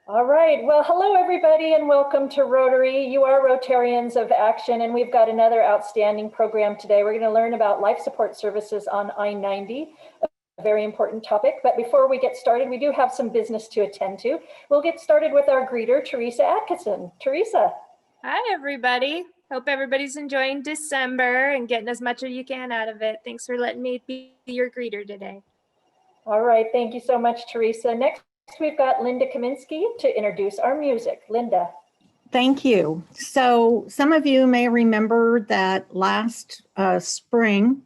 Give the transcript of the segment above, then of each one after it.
All right, well, hello everybody and welcome to Rotary. You are Rotarians of Action, and we've got another outstanding program today. We're going to learn about life support services on I-90, a very important topic. But before we get started, we do have some business to attend to. We'll get started with our greeter, Teresa Atkinson. Teresa. Hi, everybody. Hope everybody's enjoying December and getting as much as you can out of it. Thanks for letting me be your greeter today. All right, thank you so much, Teresa. Next, we've got Linda Kaminsky to introduce our music. Linda. Thank you. So some of you may remember that last spring,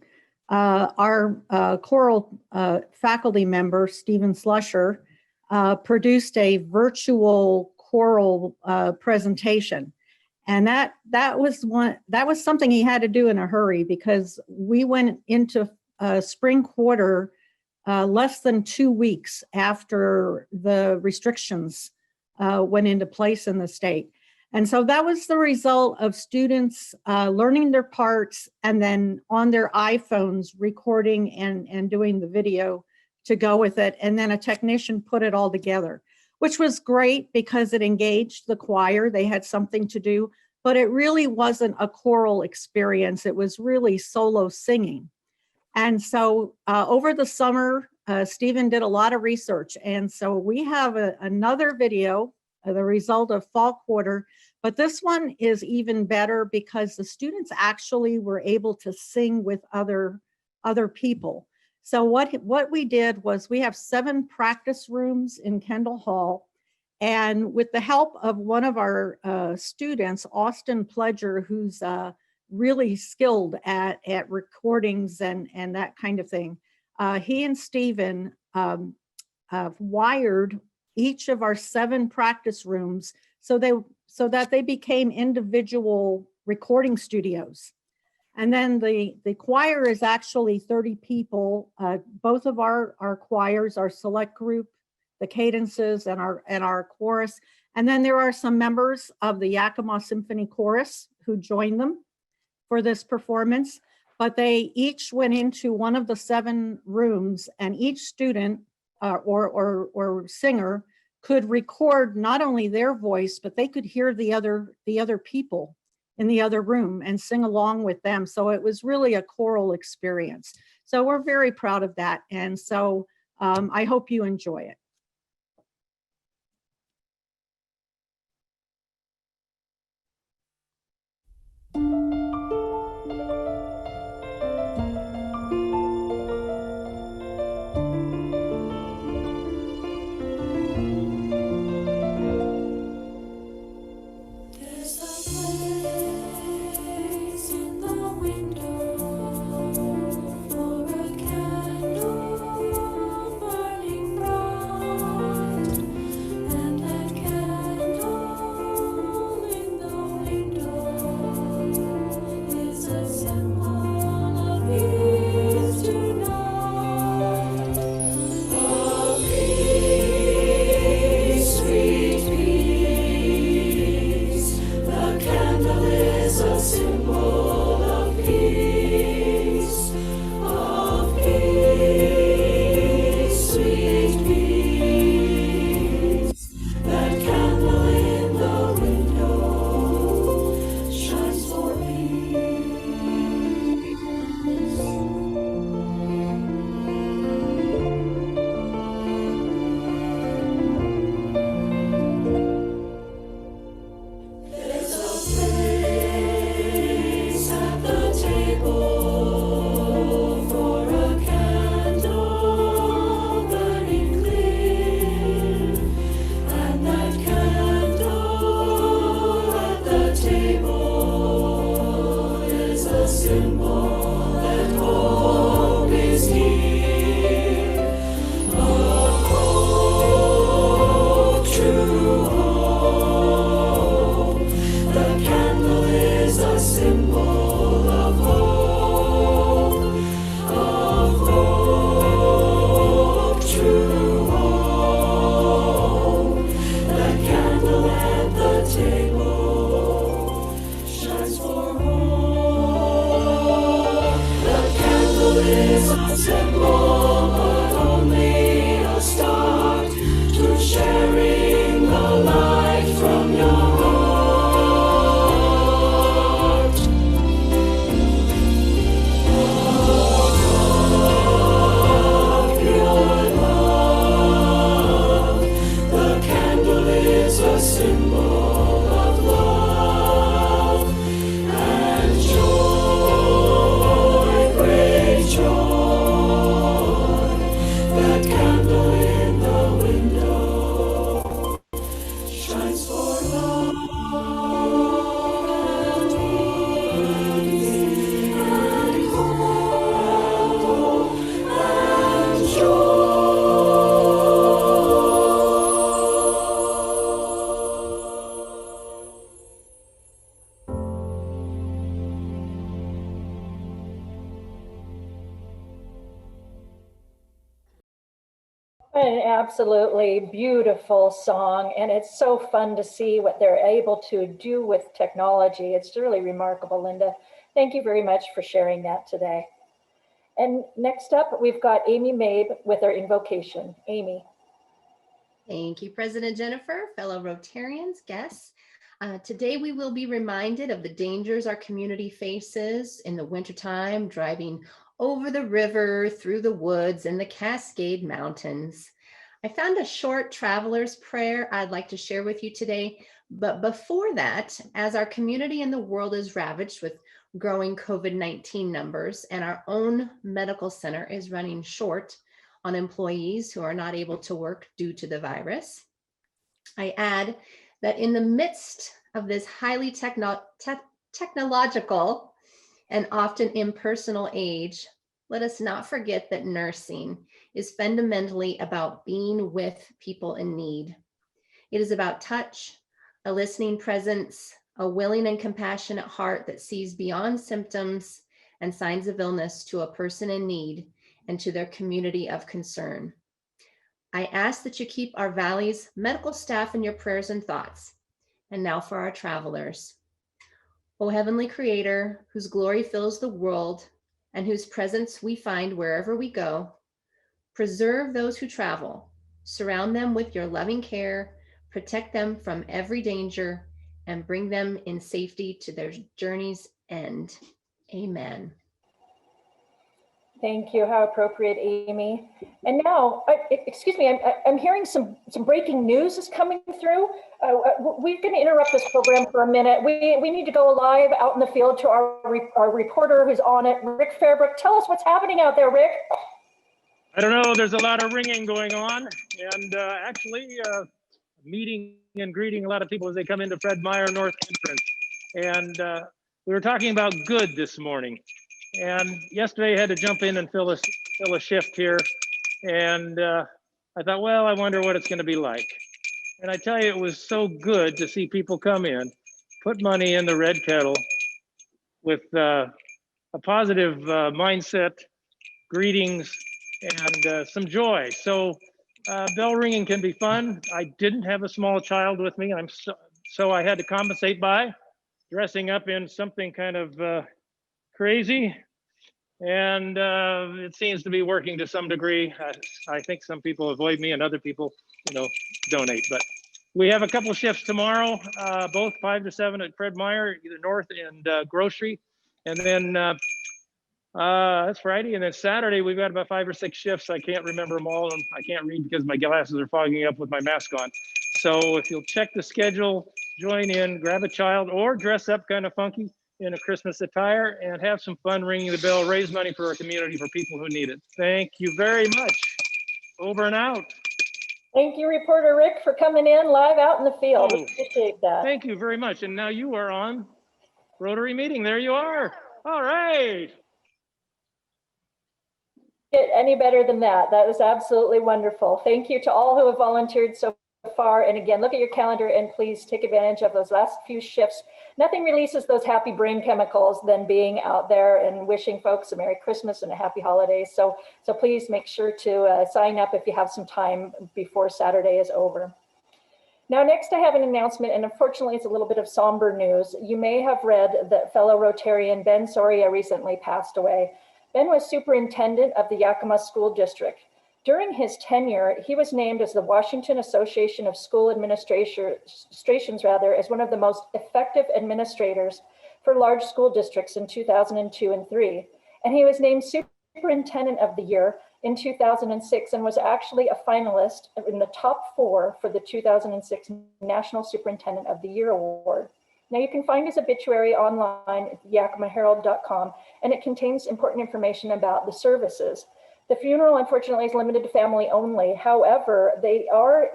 our choral faculty member, Stephen Slusher, produced a virtual choral presentation. And that was something he had to do in a hurry, because we went into spring quarter less than 2 weeks after the restrictions went into place in the state. And so that was the result of students learning their parts and then on their iPhones recording and doing the video to go with it. And then a technician put it all together, which was great because it engaged the choir. They had something to do, but it really wasn't a choral experience. It was really solo singing. And so over the summer, Stephen did a lot of research. And so we have another video, the result of fall quarter, but this one is even better because the students actually were able to sing with other people. So what we did was we have 7 practice rooms in Kendall Hall. And with the help of one of our students, Austin Pledger, who's really skilled at recordings and that kind of thing, he and Stephen wired each of our 7 practice rooms so that they became individual recording studios. And then the choir is actually 30 people. Both of our choirs, our select group, the cadences, and our chorus. And then there are some members of the Yakima Symphony Chorus who joined them for this performance. But they each went into one of the 7 rooms, and each student or singer could record not only their voice, but they could hear the other people in the other room and sing along with them. So it was really a choral experience. So we're very proud of that. And so I hope you enjoy it. For a candle burning bright. Absolutely beautiful song. And it's so fun to see what they're able to do with technology. It's really remarkable, Linda. Thank you very much for sharing that today. And next up, we've got Amy Mabe with our invocation. Amy. Thank you, President Jennifer, fellow Rotarians, guests. Today we will be reminded of the dangers our community faces in the wintertime, driving over the river, through the woods, and the Cascade Mountains. I found a short traveler's prayer I'd like to share with you today. But before that, as our community and the world is ravaged with growing COVID-19 numbers, and our own medical center is running short on employees who are not able to work due to the virus, I add that in the midst of this highly technological and often impersonal age, let us not forget that nursing is fundamentally about being with people in need. It is about touch, a listening presence, a willing and compassionate heart that sees beyond symptoms and signs of illness to a person in need and to their community of concern. I ask that you keep our Valley's medical staff in your prayers and thoughts. And now for our travelers. O Heavenly Creator, whose glory fills the world and whose presence we find wherever we go, preserve those who travel, surround them with your loving care, protect them from every danger, and bring them in safety to their journey's end. Amen. Thank you. How appropriate, Amy. And now, excuse me, I'm hearing some breaking news is coming through. We're going to interrupt this program for a minute. We need to go live out in the field to our reporter who's on it, Rick Fairbrook. Tell us what's happening out there, Rick. I don't know. There's a lot of ringing going on, and actually meeting and greeting a lot of people as they come into Fred Meyer North entrance. And we were talking about good this morning. And yesterday I had to jump in and fill a shift here. And I thought, well, I wonder what it's going to be like. And I tell you, it was so good to see people come in, put money in the red kettle with a positive mindset, greetings, and some joy. So bell ringing can be fun. I didn't have a small child with me. So I had to compensate by dressing up in something kind of crazy, and it seems to be working to some degree. I think some people avoid me and other people, donate. But we have a couple of shifts tomorrow, both 5 to 7 at Fred Meyer, either North and Grocery, and then that's Friday, and then Saturday we've got about 5 or 6 shifts. I can't remember them all, and I can't read because my glasses are fogging up with my mask on. So if you'll check the schedule, join in, grab a child, or dress up kind of funky in a Christmas attire and have some fun ringing the bell, raise money for our community for people who need it. Thank you very much. Over and out. Thank you, reporter Rick, for coming in live out in the field. Oh, Appreciate that. Thank you very much. And now you are on Rotary Meeting. There you are. All right. Get any better than that. That was absolutely wonderful. Thank you to all who have volunteered so far. And again, look at your calendar and please take advantage of those last few shifts. Nothing releases those happy brain chemicals than being out there and wishing folks a Merry Christmas and a happy holidays. So please make sure to sign up if you have some time before Saturday is over. Now, next I have an announcement, and unfortunately it's a little bit of somber news. You may have read that fellow Rotarian Ben Soria recently passed away. Ben was superintendent of the Yakima School District. During his tenure, he was named as the Washington Association of School Administrations as one of the most effective administrators for large school districts in 2002 and 3. And he was named Superintendent of the Year in 2006 and was actually a finalist in the top 4 for the 2006 National Superintendent of the Year Award. Now you can find his obituary online at yakimaherald.com, and it contains important information about the services. The funeral, unfortunately, is limited to family only. However, they are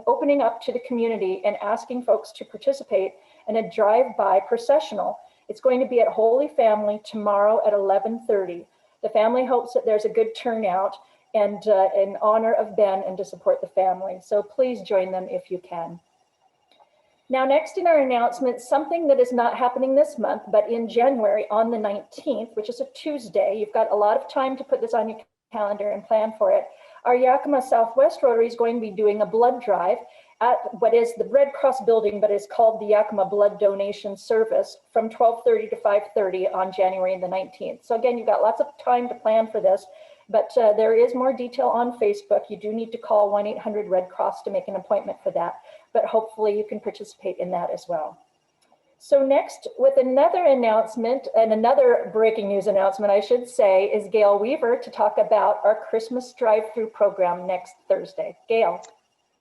opening up to the community and asking folks to participate in a drive-by processional. It's going to be at Holy Family tomorrow at 11:30. The family hopes that there's a good turnout and in honor of Ben and to support the family. So please join them if you can. Now, next in our announcements, something that is not happening this month, but in January on the 19th, which is a Tuesday, you've got a lot of time to put this on your calendar and plan for it. Our Yakima Southwest Rotary is going to be doing a blood drive at what is the Red Cross building, but is called the Yakima Blood Donation Service from 12:30 to 5:30 on January the 19th. So again, you've got lots of time to plan for this, but there is more detail on Facebook. You do need to call 1-800-RED Cross to make an appointment for that, but hopefully you can participate in that as well. So next, with another announcement, and another breaking news announcement, I should say, is Gail Weaver to talk about our Christmas drive-through program next Thursday. Gail.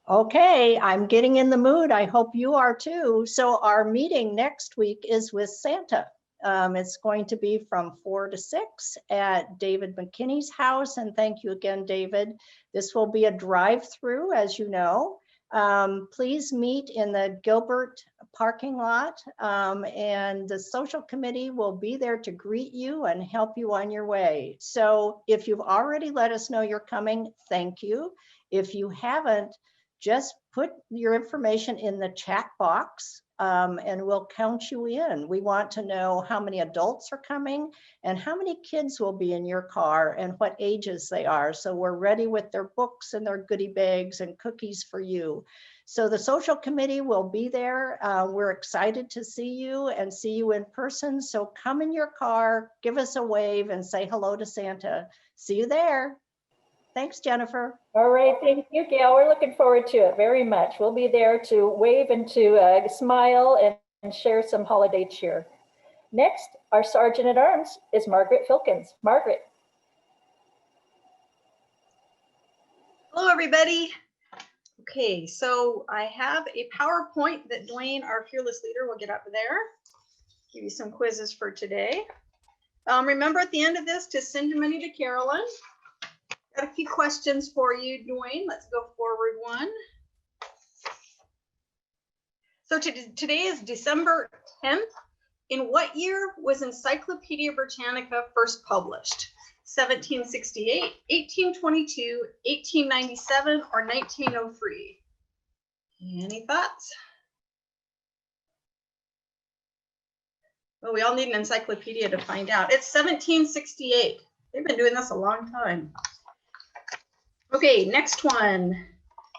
Okay, I'm getting in the mood. I hope you are too. So our meeting next week is with Santa. It's going to be from 4 to 6 at David McKinney's house. And thank you again, David. This will be a drive-through, as you know. Please meet in the Gilbert parking lot, and the social committee will be there to greet you and help you on your way. So if you've already let us know you're coming, thank you. If you haven't, just put your information in the chat box, and we'll count you in. We want to know how many adults are coming and how many kids will be in your car and what ages they are. So we're ready with their books and their goodie bags and cookies for you. So the social committee will be there. We're excited to see you and see you in person. So come in your car, give us a wave and say hello to Santa. See you there. Thanks, Jennifer. All right, thank you, Gail. We're looking forward to it very much. We'll be there to wave and to smile and share some holiday cheer. Next, our Sergeant at Arms is Margaret Filkins. Margaret. Hello, everybody. Okay, so I have a PowerPoint that Dwayne, our fearless leader, will get up there. Give you some quizzes for today. Remember at the end of this to send your money to Carolyn. Got a few questions for you, Dwayne. Let's go forward one. So today is December 10th. In what year was Encyclopedia Britannica first published? 1768, 1822, 1897, or 1903? Any thoughts? Well, we all need an encyclopedia to find out. It's 1768. They've been doing this a long time. Okay, next one.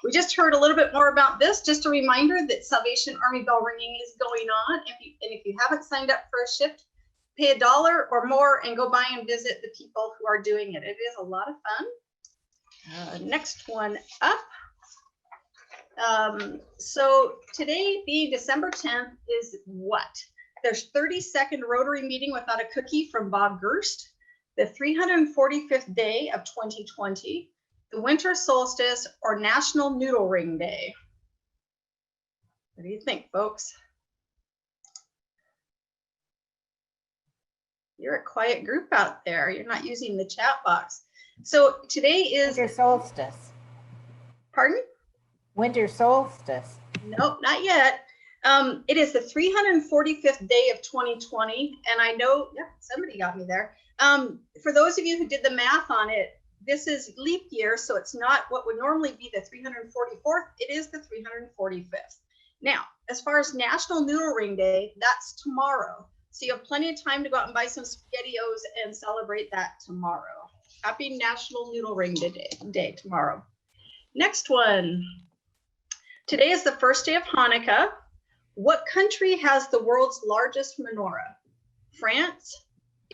We just heard a little bit more about this. Just a reminder that Salvation Army bell ringing is going on. If you haven't signed up for a shift, pay $1 or more and go by and visit the people who are doing it. It is a lot of fun. Next one up. So today being December 10th is what? There's 32nd Rotary Meeting Without a Cookie from Bob Gerst, the 345th day of 2020, the winter solstice, or National Noodle Ring Day. What do you think, folks? You're a quiet group out there. You're not using the chat box. So today is winter solstice. Pardon? Winter solstice. Nope, not yet. It is the 345th day of 2020, and I know, yeah, somebody got me there. For those of you who did the math on it, this is leap year, so it's not what would normally be the 344th. It is the 345th. Now, as far as National Noodle Ring Day, that's tomorrow. So you have plenty of time to go out and buy some SpaghettiOs and celebrate that tomorrow. Happy National Noodle Ring Day tomorrow. Next one. Today is the first day of Hanukkah. What country has the world's largest menorah? France,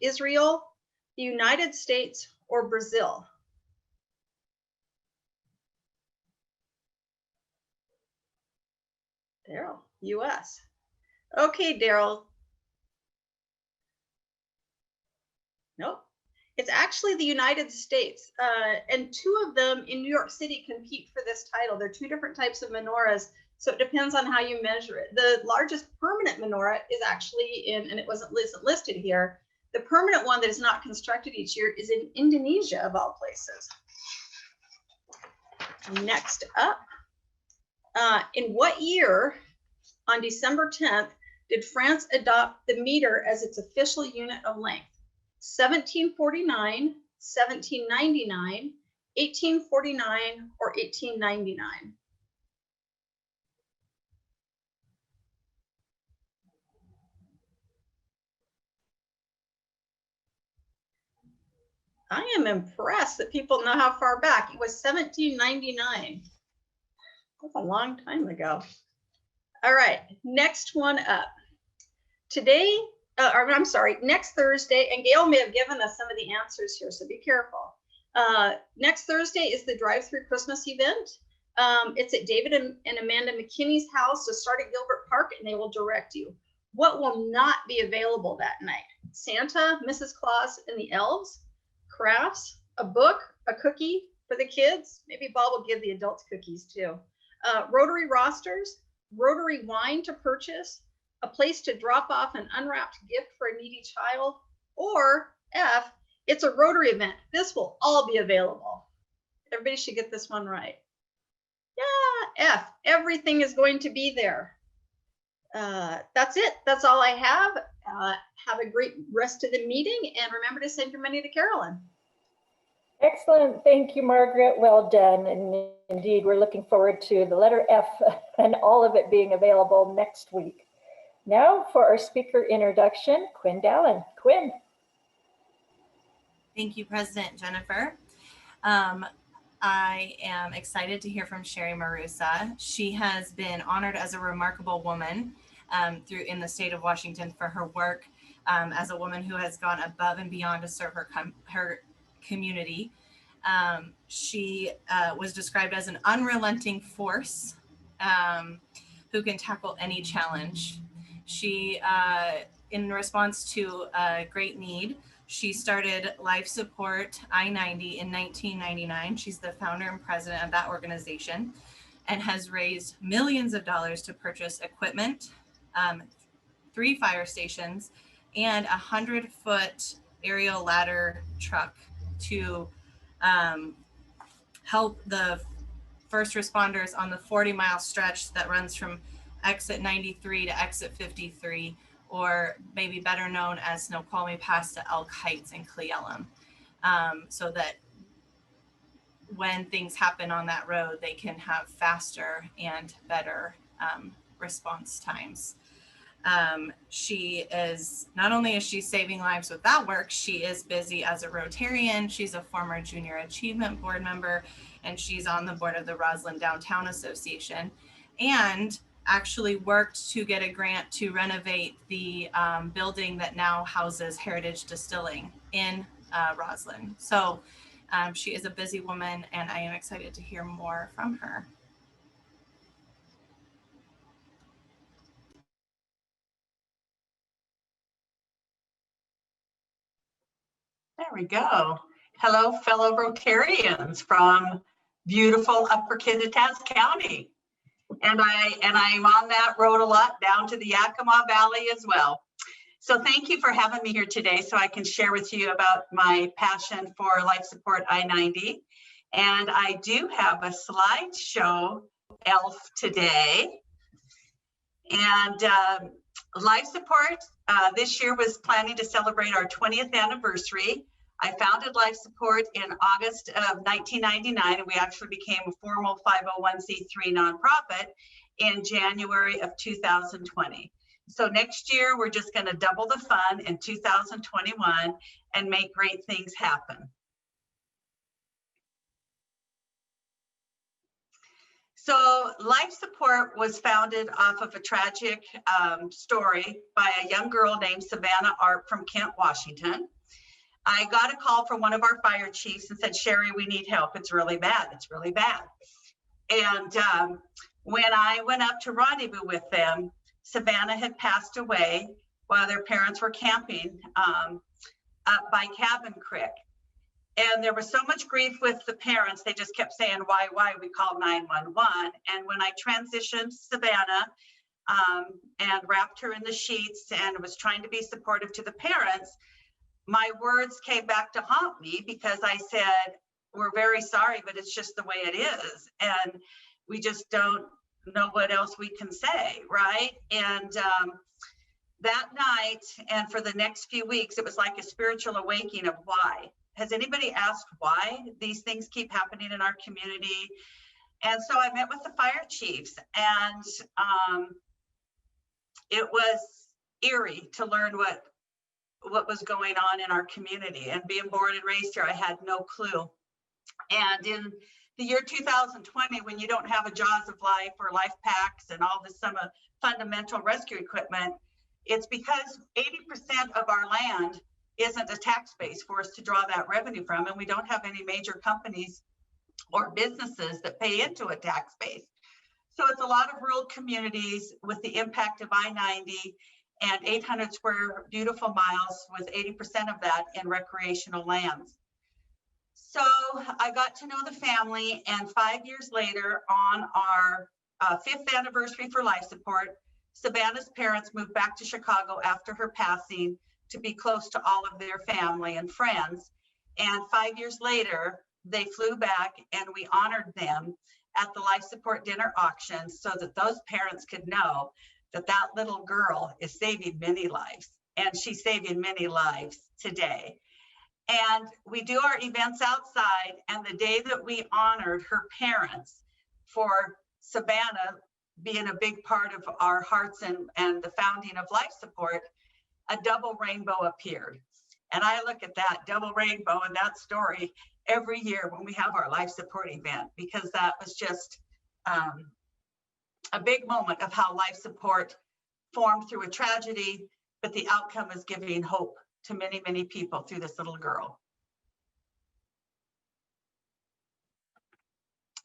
Israel, the United States, or Brazil? Daryl, US. Okay, Daryl. Nope. It's actually the United States, and two of them in New York City compete for this title. They're two different types of menorahs, so it depends on how you measure it. The largest permanent menorah is actually in, and it wasn't listed here, the permanent one that is not constructed each year is in Indonesia, of all places. Next up, in what year, on December 10th, did France adopt the meter as its official unit of length? 1749, 1799, 1849, or 1899? I am impressed that people know how far back. It was 1799. That's a long time ago. All right, next one up. Today, or I'm sorry, next Thursday, and Gail may have given us some of the answers here, so be careful. Next Thursday is the drive-through Christmas event. It's at David and Amanda McKinney's house, so start at Gilbert Park and they will direct you. What will not be available that night? Santa, Mrs. Claus, and the elves, crafts, a book, a cookie for the kids. Maybe Bob will give the adults cookies too. Rotary rosters, Rotary wine to purchase, a place to drop off an unwrapped gift for a needy child, or F, it's a Rotary event. This will all be available. Everybody should get this one right. Yeah, F, everything is going to be there. That's it. That's all I have. Have a great rest of the meeting, and remember to send your money to Carolyn. Excellent. Thank you, Margaret. Well done. And indeed, we're looking forward to the letter F and all of it being available next week. Now for our speaker introduction, Quinn Dallin. Quinn. Thank you, President Jennifer. I am excited to hear from Cheri Marusa. She has been honored as a remarkable woman in the state of Washington for her work as a woman who has gone above and beyond to serve her community. She was described as an unrelenting force who can tackle any challenge. She, in response to a great need, she started Life Support I-90 in 1999. She's the founder and president of that organization and has raised millions of dollars to purchase equipment, 3 fire stations, and a 100-foot aerial ladder truck to help the first responders on the 40-mile stretch that runs from exit 93 to exit 53, or maybe better known as Snoqualmie Pass to Elk Heights and Elum, so that when things happen on that road, they can have faster and better response times. She is, not only is she saving lives with that work, she is busy as a Rotarian. She's a former Junior Achievement Board member, and she's on the board of the Roslyn Downtown Association, and actually worked to get a grant to renovate the building that now houses Heritage Distilling in Roslyn. So she is a busy woman, and I am excited to hear more from her. There we go. Hello, fellow Rotarians from beautiful Upper Kititas County. And I'm on that road a lot down to the Yakima Valley as well. So thank you for having me here today so I can share with you about my passion for Life Support I-90. And I do have a slideshow elf today. And Life Support this year was planning to celebrate our 20th anniversary. I founded Life Support in August of 1999, and we actually became a formal 501c3 nonprofit in January of 2020. So next year, we're just going to double the fun in 2021 and make great things happen. So Life Support was founded off of a tragic story by a young girl named Savannah Arp from Kent, Washington. I got a call from one of our fire chiefs and said, Cheri, we need help. It's really bad. It's really bad. And when I went up to rendezvous with them, Savannah had passed away while their parents were camping up by Cabin Creek. And there was so much grief with the parents, they just kept saying, why? We called 911. And when I transitioned Savannah and wrapped her in the sheets and was trying to be supportive to the parents, my words came back to haunt me because I said, we're very sorry, but it's just the way it is. And we just don't know what else we can say, right? And that night and for the next few weeks, it was like a spiritual awakening of why. Has anybody asked why these things keep happening in our community? And so I met with the fire chiefs, and it was eerie to learn what what was going on in our community. And being born and raised here, I had no clue. And in the year 2020, when you don't have a Jaws of Life or Lifepaks and all this some fundamental rescue equipment, it's because 80% of our land isn't a tax base for us to draw that revenue from, and we don't have any major companies or businesses that pay into a tax base. So it's a lot of rural communities with the impact of I-90 and 800 square beautiful miles with 80% of that in recreational lands. So I got to know the family, and 5 years later, on our 5th anniversary for life support, Savannah's parents moved back to Chicago after her passing to be close to all of their family and friends. And 5 years later, they flew back and we honored them at the life support dinner auction so that those parents could know that that little girl is saving many lives, and she's saving many lives today. And we do our events outside, and the day that we honored her parents for Savannah being a big part of our hearts and the founding of life support, a double rainbow appeared. And I look at that double rainbow and that story every year when we have our life support event, because that was just a big moment of how life support formed through a tragedy, but the outcome is giving hope to many, many people through this little girl.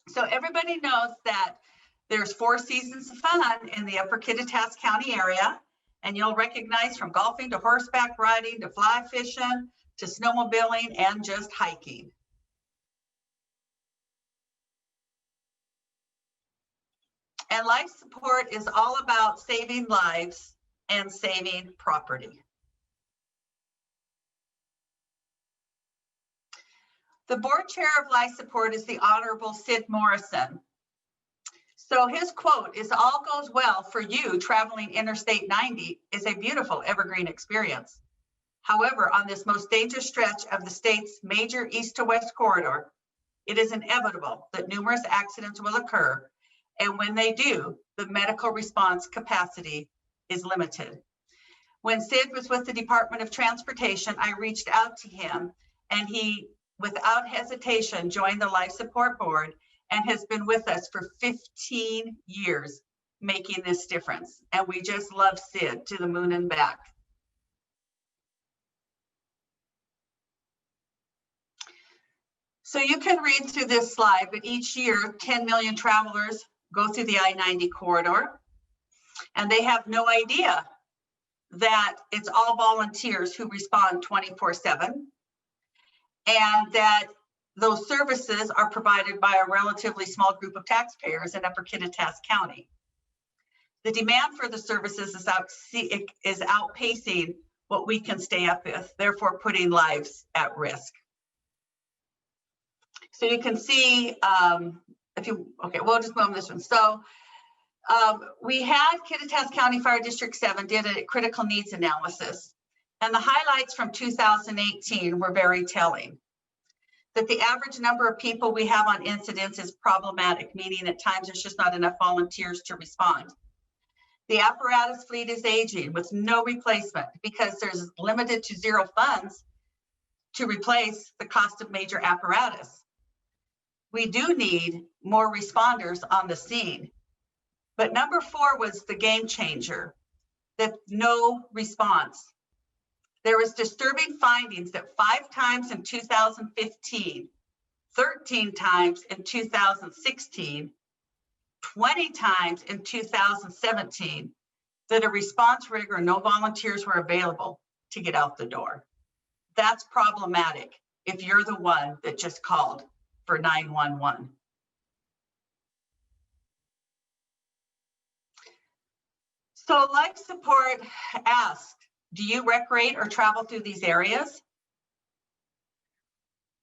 So everybody knows that there's 4 seasons of fun in the Upper Kititas County area, and you'll recognize from golfing to horseback riding to fly fishing to snowmobiling and just hiking. And life support is all about saving lives and saving property. The board chair of life support is the Honorable Sid Morrison. So his quote is, "All goes well for you traveling Interstate 90 is a beautiful evergreen experience. However, on this most dangerous stretch of the state's major east to west corridor, it is inevitable that numerous accidents will occur. And when they do, the medical response capacity is limited." When Sid was with the Department of Transportation, I reached out to him, and he, without hesitation, joined the Life Support Board and has been with us for 15 years, making this difference. And we just love Sid to the moon and back. So you can read through this slide, but each year, 10 million travelers go through the I-90 corridor, and they have no idea that it's all volunteers who respond 24/7, and that those services are provided by a relatively small group of taxpayers in Upper Kititas County. The demand for the services is outpacing what we can stay up with, therefore putting lives at risk. So you can see, okay, we'll just move on this one. So we had Kititas County Fire District 7 did a critical needs analysis, and the highlights from 2018 were very telling. That the average number of people we have on incidents is problematic, meaning at times there's just not enough volunteers to respond. The apparatus fleet is aging with no replacement because there's limited to zero funds to replace the cost of major apparatus. We do need more responders on the scene. But number 4 was the game changer, that no response. There was disturbing findings that 5 times in 2015, 13 times in 2016, 20 times in 2017, that a response rig or no volunteers were available to get out the door. That's problematic if you're the one that just called for 911. So life support asked, do you recreate or travel through these areas?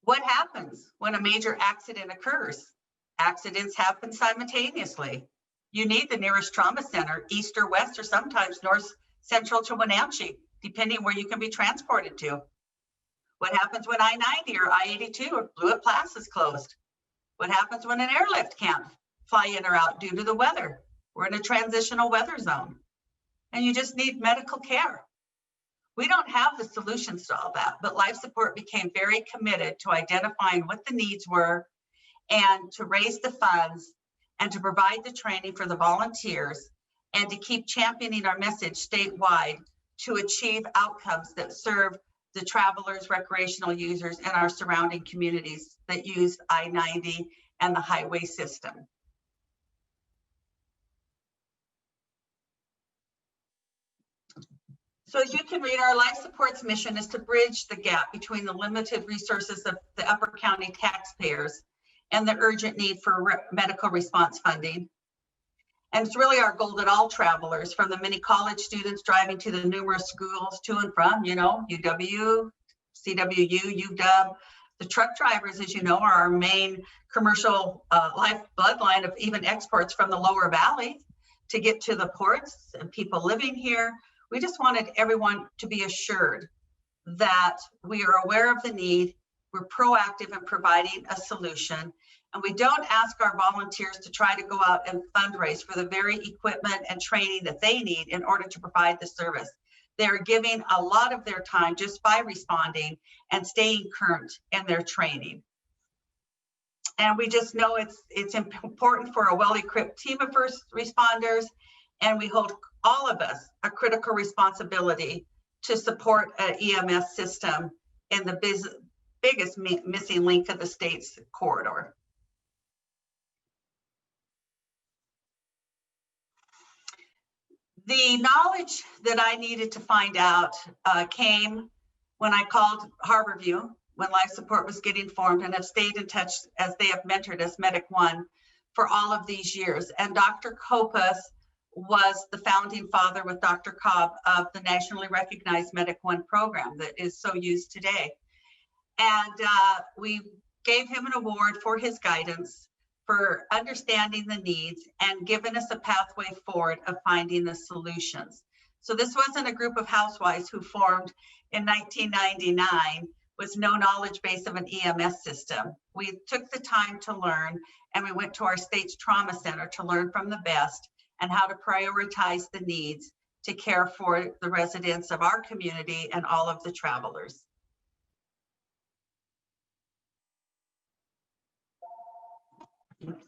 What happens when a major accident occurs? Accidents happen simultaneously. You need the nearest trauma center, east or west, or sometimes north central to Wenatchee, depending where you can be transported to. What happens when I-90 or I-82 or Blewett Pass is closed? What happens when an airlift can't fly in or out due to the weather? We're in a transitional weather zone, and you just need medical care. We don't have the solutions to all that, but life support became very committed to identifying what the needs were and to raise the funds and to provide the training for the volunteers and to keep championing our message statewide to achieve outcomes that serve the travelers, recreational users, and our surrounding communities that use I-90 and the highway system. So as you can read, our life support's mission is to bridge the gap between the limited resources of the Upper County taxpayers and the urgent need for medical response funding. And it's really our goal that all travelers, from the many college students driving to the numerous schools to and from, you know, UW, CWU, UW, the truck drivers, as you know, are our main commercial life bloodline of even exports from the lower valley to get to the ports and people living here. We just wanted everyone to be assured that we are aware of the need, we're proactive in providing a solution, and we don't ask our volunteers to try to go out and fundraise for the very equipment and training that they need in order to provide the service. They're giving a lot of their time just by responding and staying current in their training. And we just know it's important for a well-equipped team of first responders, and we hold all of us a critical responsibility to support an EMS system in the biggest missing link of the state's corridor. The knowledge that I needed to find out came when I called Harborview, when life support was getting formed, and have stayed in touch as they have mentored us, Medic One, for all of these years. And Dr. Copass was the founding father with Dr. Cobb of the nationally recognized Medic One program that is so used today. And we gave him an award for his guidance, for understanding the needs and giving us a pathway forward of finding the solutions. So this wasn't a group of housewives who formed in 1999 with no knowledge base of an EMS system. We took the time to learn, and we went to our state's trauma center to learn from the best and how to prioritize the needs to care for the residents of our community and all of the travelers.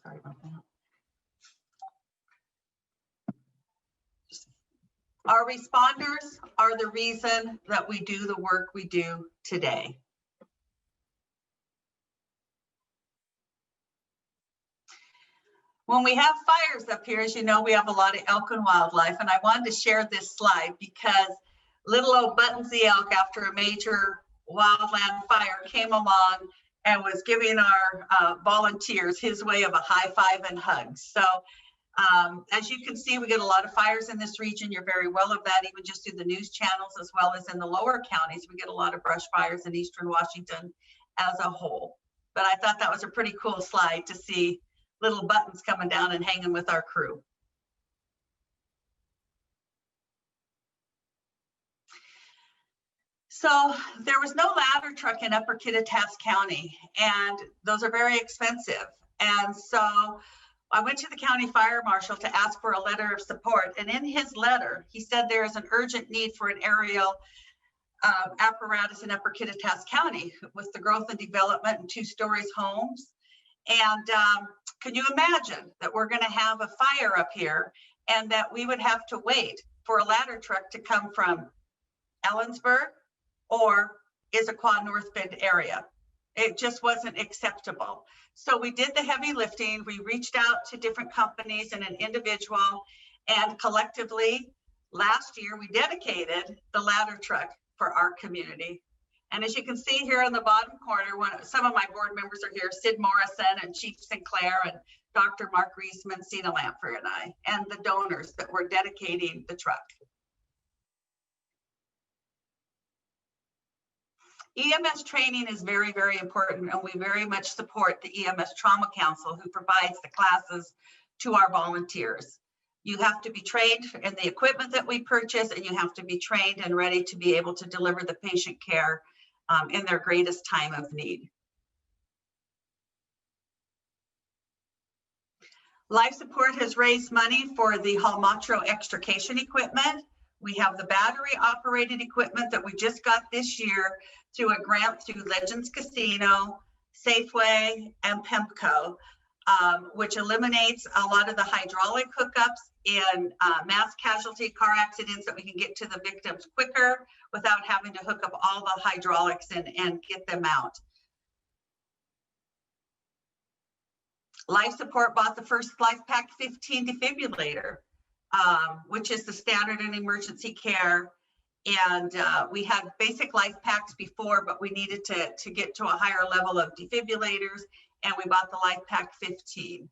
Sorry about that. Our responders are the reason that we do the work we do today. When we have fires up here, as you know, we have a lot of elk and wildlife, and I wanted to share this slide because little old Buttons the elk, after a major wildland fire, came along and was giving our volunteers his way of a high five and hug. So as you can see, we get a lot of fires in this region. You're very well of that, even just through the news channels, as well as in the lower counties. We get a lot of brush fires in Eastern Washington as a whole. But I thought that was a pretty cool slide to see little Buttons coming down and hanging with our crew. So there was no ladder truck in Upper Kititas County, and those are very expensive. And so I went to the county fire marshal to ask for a letter of support. And in his letter, he said there is an urgent need for an aerial apparatus in Upper Kititas County with the growth and development and 2-story homes. And can you imagine that we're going to have a fire up here and that we would have to wait for a ladder truck to come from Ellensburg or Issaquah North Bend area? It just wasn't acceptable. So we did the heavy lifting. We reached out to different companies and an individual, and collectively last year we dedicated the ladder truck for our community. And as you can see here in the bottom corner, some of my board members are here, Sid Morrison and Chief Sinclair and Dr. Mark Reisman, Sina Lamper and I, and the donors that were dedicating the truck. EMS training is very, very important, and we very much support the EMS Trauma Council, who provides the classes to our volunteers. You have to be trained in the equipment that we purchase, and you have to be trained and ready to be able to deliver the patient care in their greatest time of need. Life Support has raised money for the Halmatro extrication equipment. We have the battery operated equipment that we just got this year through a grant through Legends Casino, Safeway, and PEMCO, which eliminates a lot of the hydraulic hookups in mass casualty car accidents, that we can get to the victims quicker without having to hook up all the hydraulics and get them out. Life Support bought the first Lifepak 15 defibrillator, which is the standard in emergency care. And we had basic Lifepaks before, but we needed to get to a higher level of defibrillators, and we bought the Lifepak 15.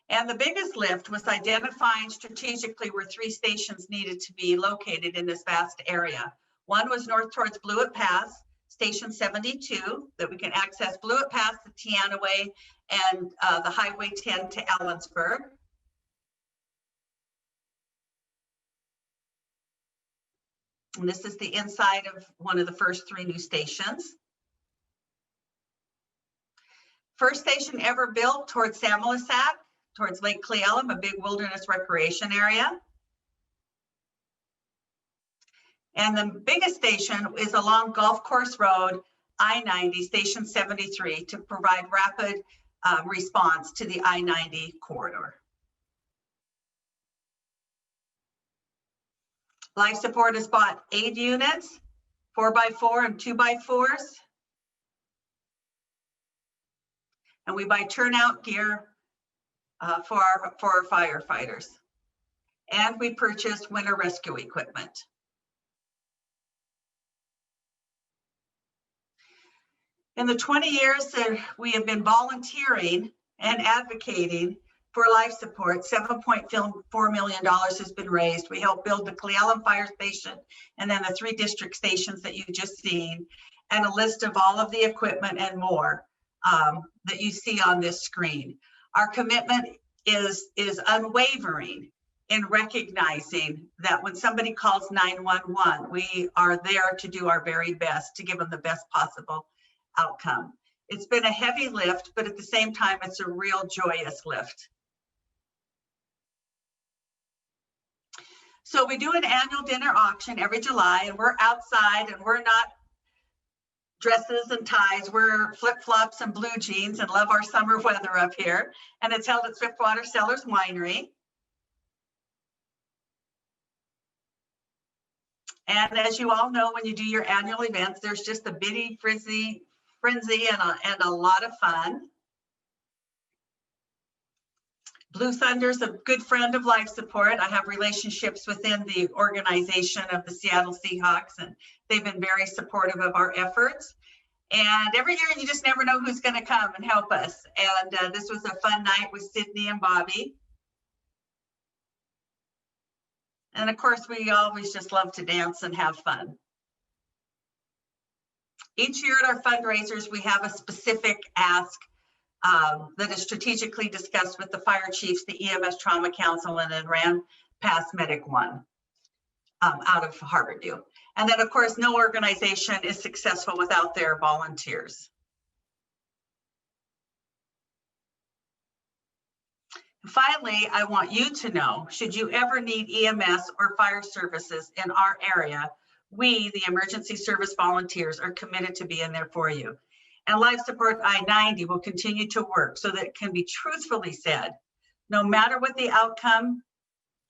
And the biggest lift was identifying strategically where 3 stations needed to be located in this vast area. One was north towards Blewett Pass, Station 72, that we can access Blewett Pass, the Tiana Way, and the Highway 10 to Ellensburg. And this is the inside of one of the first 3 new stations. First station ever built towards Samolisac, towards Lake Cle Elum, a big wilderness recreation area. And the biggest station is along Golf Course Road, I-90, Station 73, to provide rapid response to the I-90 corridor. Life Support has bought 8 units, 4x4 and 2x4s. And we buy turnout gear for our firefighters. And we purchased winter rescue equipment. In the 20 years that we have been volunteering and advocating for life support, $7.4 million has been raised. We helped build the Cle Elum Fire Station and then the 3 district stations that you've just seen, and a list of all of the equipment and more that you see on this screen. Our commitment is unwavering in recognizing that when somebody calls 911, we are there to do our very best to give them the best possible outcome. It's been a heavy lift, but at the same time, it's a real joyous lift. So we do an annual dinner auction every July, and we're outside, and we're not dresses and ties. We're flip-flops and blue jeans and love our summer weather up here. And it's held at Swiftwater Cellars Winery. And as you all know, when you do your annual events, there's just a bitty frenzy and a lot of fun. Blue Thunder's a good friend of Life Support. I have relationships within the organization of the Seattle Seahawks, and they've been very supportive of our efforts. And every year, you just never know who's going to come and help us. And this was a fun night with Sydney and Bobby. And of course, we always just love to dance and have fun. Each year at our fundraisers, we have a specific ask that is strategically discussed with the fire chiefs, the EMS Trauma Council, and then Copass Medic One out of Harborview. And then, of course, no organization is successful without their volunteers. Finally, I want you to know, should you ever need EMS or fire services in our area, we, the emergency service volunteers, are committed to being there for you. And Life Support I-90 will continue to work so that it can be truthfully said, no matter what the outcome,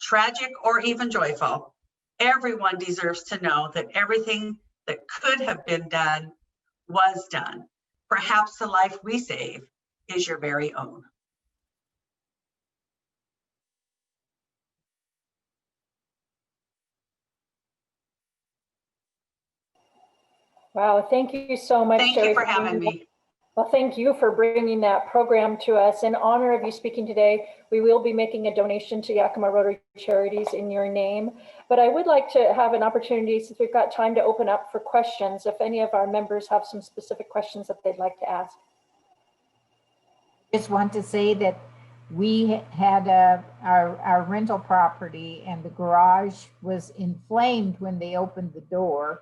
tragic or even joyful, everyone deserves to know that everything that could have been done was done. Perhaps the life we save is your very own. Wow, thank you so much, Thank Cheri, you for having me. Well, thank you for bringing that program to us. In honor of you speaking today, we will be making a donation to Yakima Rotary Charities in your name. But I would like to have an opportunity, since we've got time, to open up for questions, if any of our members have some specific questions that they'd like to ask. Just want to say that we had our rental property, and the garage was inflamed when they opened the door,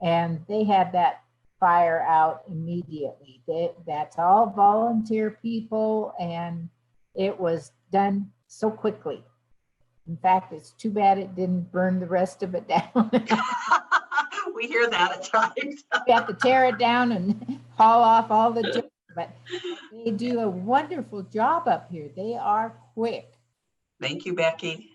and they had that fire out immediately. That's all volunteer people, and it was done so quickly. In fact, it's too bad it didn't burn the rest of it down. We hear that at times. We have to tear it down and haul off all the junk, but they do a wonderful job up here. They are quick. Thank you, Becky.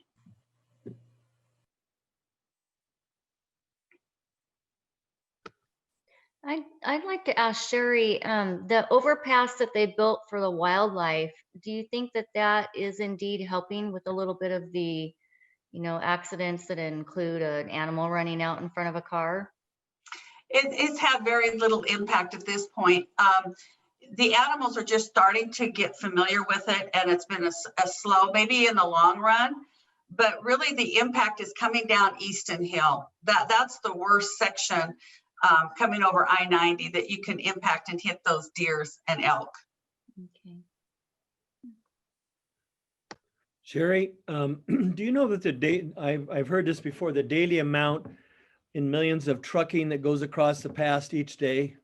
I'd like to ask Cheri, the overpass that they built for the wildlife, do you think that that is indeed helping with a little bit of the, accidents that include an animal running out in front of a car? It's had very little impact at this point. The animals are just starting to get familiar with it, and it's been a slow, maybe in the long run, but really the impact is coming down Easton Hill. That's the worst section coming over I-90 that you can impact and hit those deers and elk. Okay. Cheri, do you know that I've heard this before, the daily amount in millions of trucking that goes across the pass each day?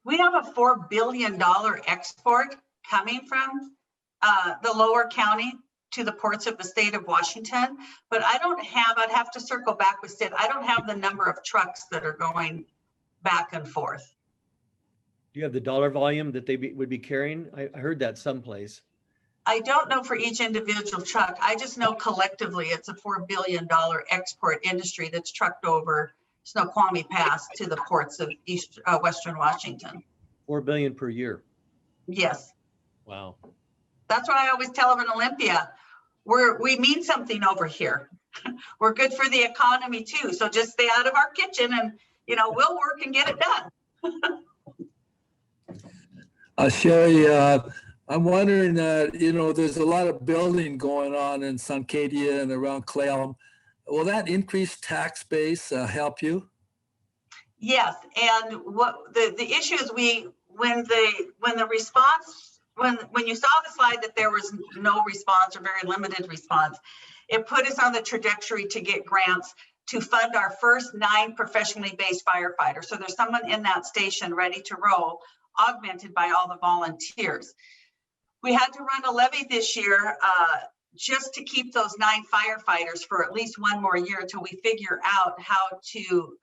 We have a $4 billion export coming from the lower county to the ports of the state of Washington, but I'd have to circle back with Sid. I don't have the number of trucks that are going back and forth. Do you have the dollar volume that they would be carrying? I heard that someplace. I don't know for each individual truck. I just know collectively it's a $4 billion export industry that's trucked over Snoqualmie Pass to the ports of Western Washington. 4 billion per year. Yes. Wow. That's what I always tell them in Olympia. We mean something over here. We're good for the economy too. So just stay out of our kitchen and, we'll work and get it done. Cheri, I'm wondering that, there's a lot of building going on in Suncadia and around Elum. Will that increased tax base help you? Yes, and what the issue is when you saw the slide that there was no response or very limited response, it put us on the trajectory to get grants to fund our first 9 professionally based firefighters. So there's someone in that station ready to roll, augmented by all the volunteers. We had to run a levy this year just to keep those 9 firefighters for at least one more year until we figure out how to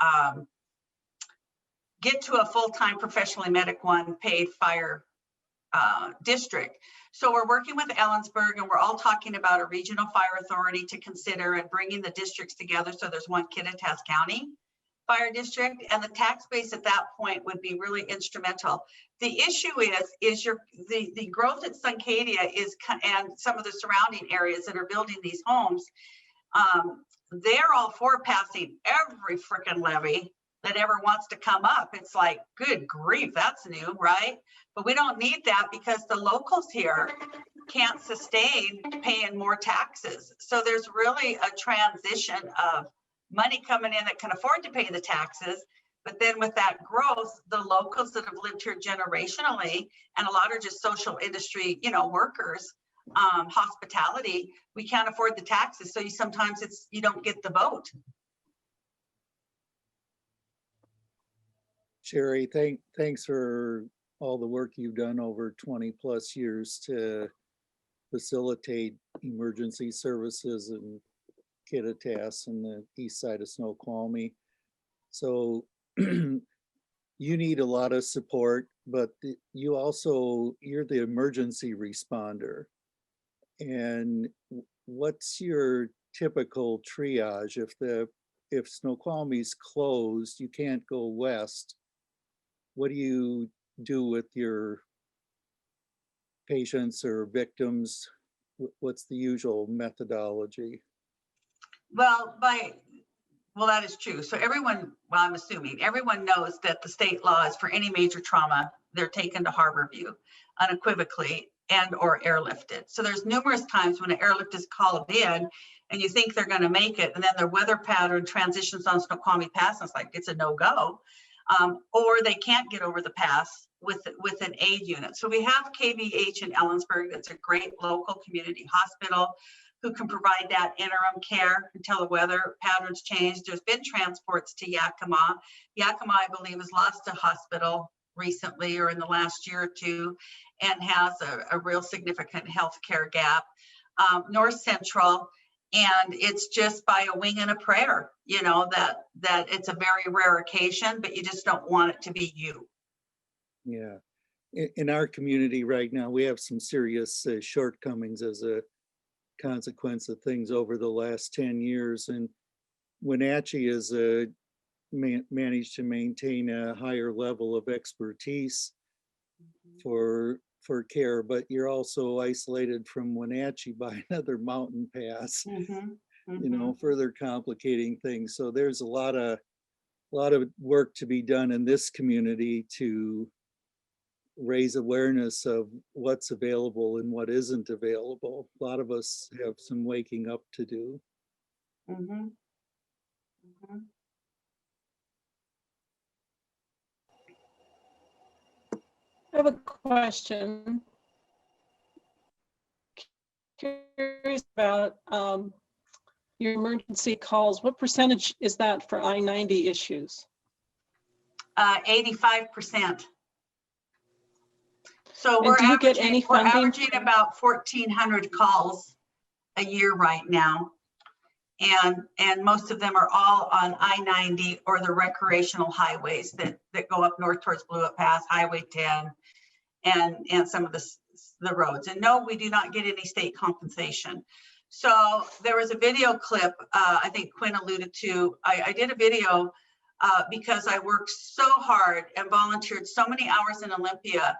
get to a full-time professionally Medic One paid fire district. So we're working with Ellensburg, and we're all talking about a regional fire authority to consider and bringing the districts together. So there's one Kititas County fire district, and the tax base at that point would be really instrumental. The issue is the growth at Suncadia and some of the surrounding areas that are building these homes. They're all for passing every freaking levy that ever wants to come up. It's like, good grief, that's new, right? But we don't need that because the locals here can't sustain paying more taxes. So there's really a transition of money coming in that can afford to pay the taxes. But then with that growth, the locals that have lived here generationally, and a lot are just social industry, workers, hospitality, we can't afford the taxes. So sometimes you don't get the vote. Cheri, thanks for all the work you've done over 20 plus years to facilitate emergency services in Kititas and the east side of Snoqualmie. So you need a lot of support, but you're the emergency responder. And what's your typical triage? If Snoqualmie's closed, you can't go west. What do you do with your patients or victims? What's the usual methodology? Well, that is true. So I'm assuming everyone knows that the state law is for any major trauma, they're taken to Harborview unequivocally and or airlifted. So there's numerous times when an airlift is called in and you think they're going to make it, and then their weather pattern transitions on Snoqualmie Pass, and it's like it's a no-go, or they can't get over the pass with an aid unit. So we have KVH in Ellensburg. That's a great local community hospital who can provide that interim care until the weather patterns change. There's been transports to Yakima. Yakima, I believe, has lost a hospital recently or in the last year or two and has a real significant healthcare gap. North Central And it's just by a wing and a prayer, you know, that it's a very rare occasion, but you just don't want it to be you. Yeah. In our community right now, we have some serious shortcomings as a consequence of things over the last 10 years. And Wenatchee has managed to maintain a higher level of expertise for care, but you're also isolated from Wenatchee by another mountain pass, you know, further complicating things. So there's a lot of work to be done in this community to raise awareness of what's available and what isn't available. A lot of us have some waking up to do. I have a question. Curious about your emergency calls. What percentage is that for I-90 issues? 85%. So And we're do you get any funding? averaging about 1,400 calls a year right now. And most of them are all on I-90 or the recreational highways that go up north towards Blue Pass, Highway 10, and some of the roads. And no, we do not get any state compensation. So there was a video clip, I think Quinn alluded to. I did a video because I worked so hard and volunteered so many hours in Olympia,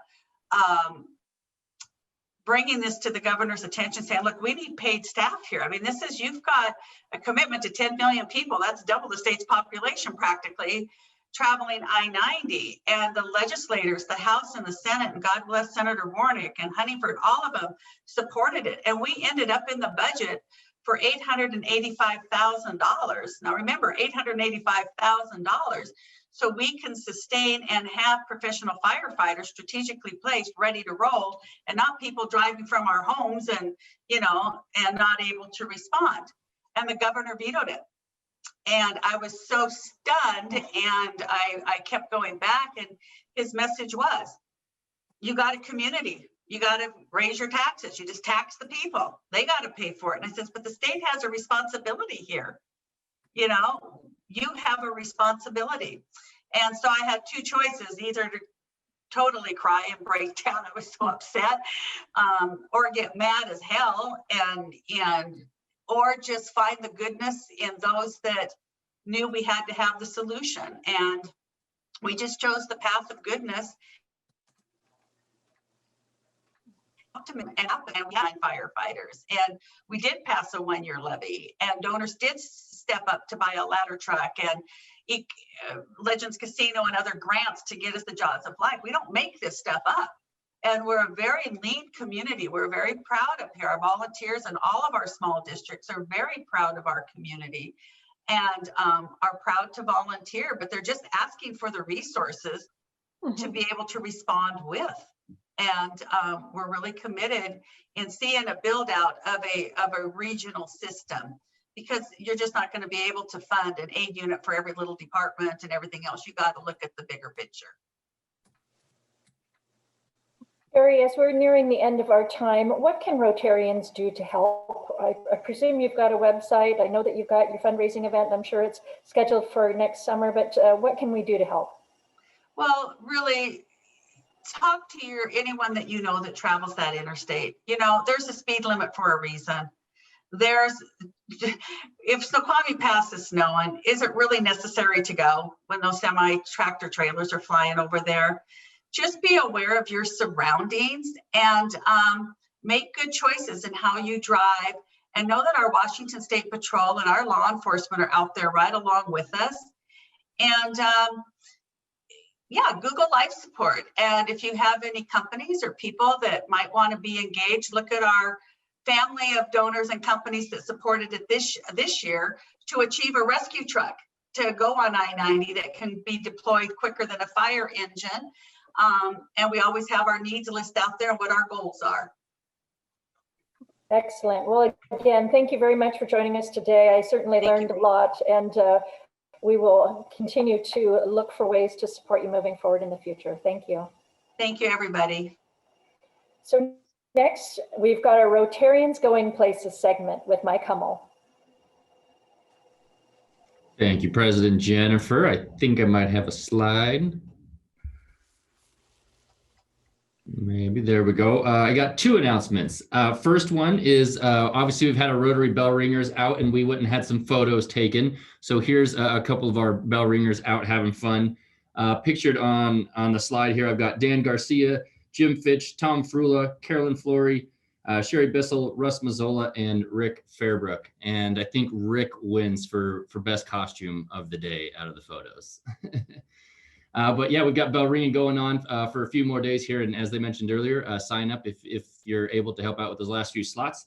bringing this to the governor's attention, saying, look, we need paid staff here. I mean, you've got a commitment to 10 million people. That's double the state's population practically, traveling I-90. And the legislators, the House and the Senate, and God bless Senator Warnick and Honeyford, all of them supported it. And we ended up in the budget for $885,000. Now remember, $885,000. So we can sustain and have professional firefighters strategically placed, ready to roll, and not people driving from our homes and, you know, and not able to respond. And the governor vetoed it. And I was so stunned, and I kept going back, and his message was, you got a community. You got to raise your taxes. You just tax the people. They got to pay for it. And I says, but the state has a responsibility here. You know, you have a responsibility. And so I had two choices, either to totally cry and break down, I was so upset, or get mad as hell, or just find the goodness in those that knew we had to have the solution. And we just chose the path of goodness. And we had firefighters, and we did pass a 1-year levy, and donors did step up to buy a ladder truck and Legends Casino and other grants to get us the Jaws of Life. We don't make this stuff up, and we're a very lean community. We're very proud of here. Our volunteers and all of our small districts are very proud of our community and are proud to volunteer, but they're just asking for the resources to be able to respond with. And we're really committed in seeing a build out of a regional system, because you're just not going to be able to fund an aid unit for every little department and everything else. You got to look at the bigger picture. Cheri, as we're nearing the end of our time, what can Rotarians do to help? I presume you've got a website. I know that you've got your fundraising event. I'm sure it's scheduled for next summer, but what can we do to help? Well, really, talk to anyone that you know that travels that interstate. You know, there's a speed limit for a reason. If Snoqualmie Pass is snowing, is it really necessary to go when those semi-tractor trailers are flying over there? Just be aware of your surroundings and make good choices in how you drive, and know that our Washington State Patrol and our law enforcement are out there right along with us. And yeah, Google life support. And if you have any companies or people that might want to be engaged, look at our family of donors and companies that supported it this year to achieve a rescue truck to go on I-90 that can be deployed quicker than a fire engine. And we always have our needs list out there and what our goals are. Excellent. Well, again, thank you very much for joining us today. I certainly learned a lot, and we will continue to look for ways to support you moving forward in the future. Thank you. Thank you, everybody. So next, we've got our Rotarians Going Places segment with Mike Hummel. Thank you, President Jennifer. I think I might have a slide. Maybe, there we go. I got two announcements. First one is obviously we've had our Rotary bell ringers out and we went and had some photos taken. So here's a couple of our bell ringers out having fun. Pictured on the slide here, I've got Dan Garcia, Jim Fitch, Tom Frula, Carolyn Flory, Sherry Bissell, Russ Mazzola, and Rick Fairbrook. And I think Rick wins for best costume of the day out of the photos. But yeah, we've got bell ringing going on for a few more days here. And as they mentioned earlier, sign up if you're able to help out with those last few slots.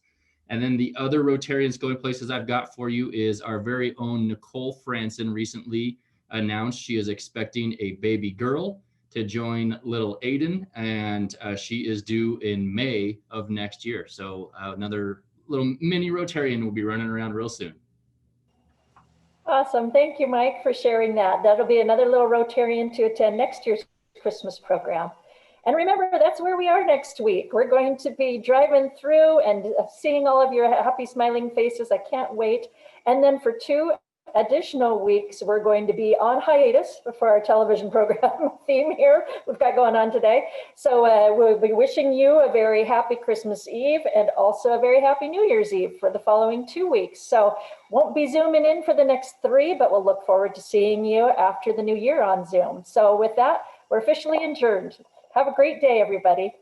And then the other Rotarians going places I've got for you is our very own Nicole Franson recently announced she is expecting a baby girl to join little Aiden, and she is due in May of next year. So another little mini Rotarian will be running around real soon. Awesome. Thank you, Mike, for sharing that. That'll be another little Rotarian to attend next year's Christmas program. And remember, that's where we are next week. We're going to be driving through and seeing all of your happy, smiling faces. I can't wait. And then for 2 additional weeks, we're going to be on hiatus for our television program theme here we've got going on today. So we'll be wishing you a very happy Christmas Eve and also a very happy New Year's Eve for the following 2 weeks. So won't be zooming in for the next 3, but we'll look forward to seeing you after the new year on Zoom. So with that, we're officially adjourned. Have a great day, everybody.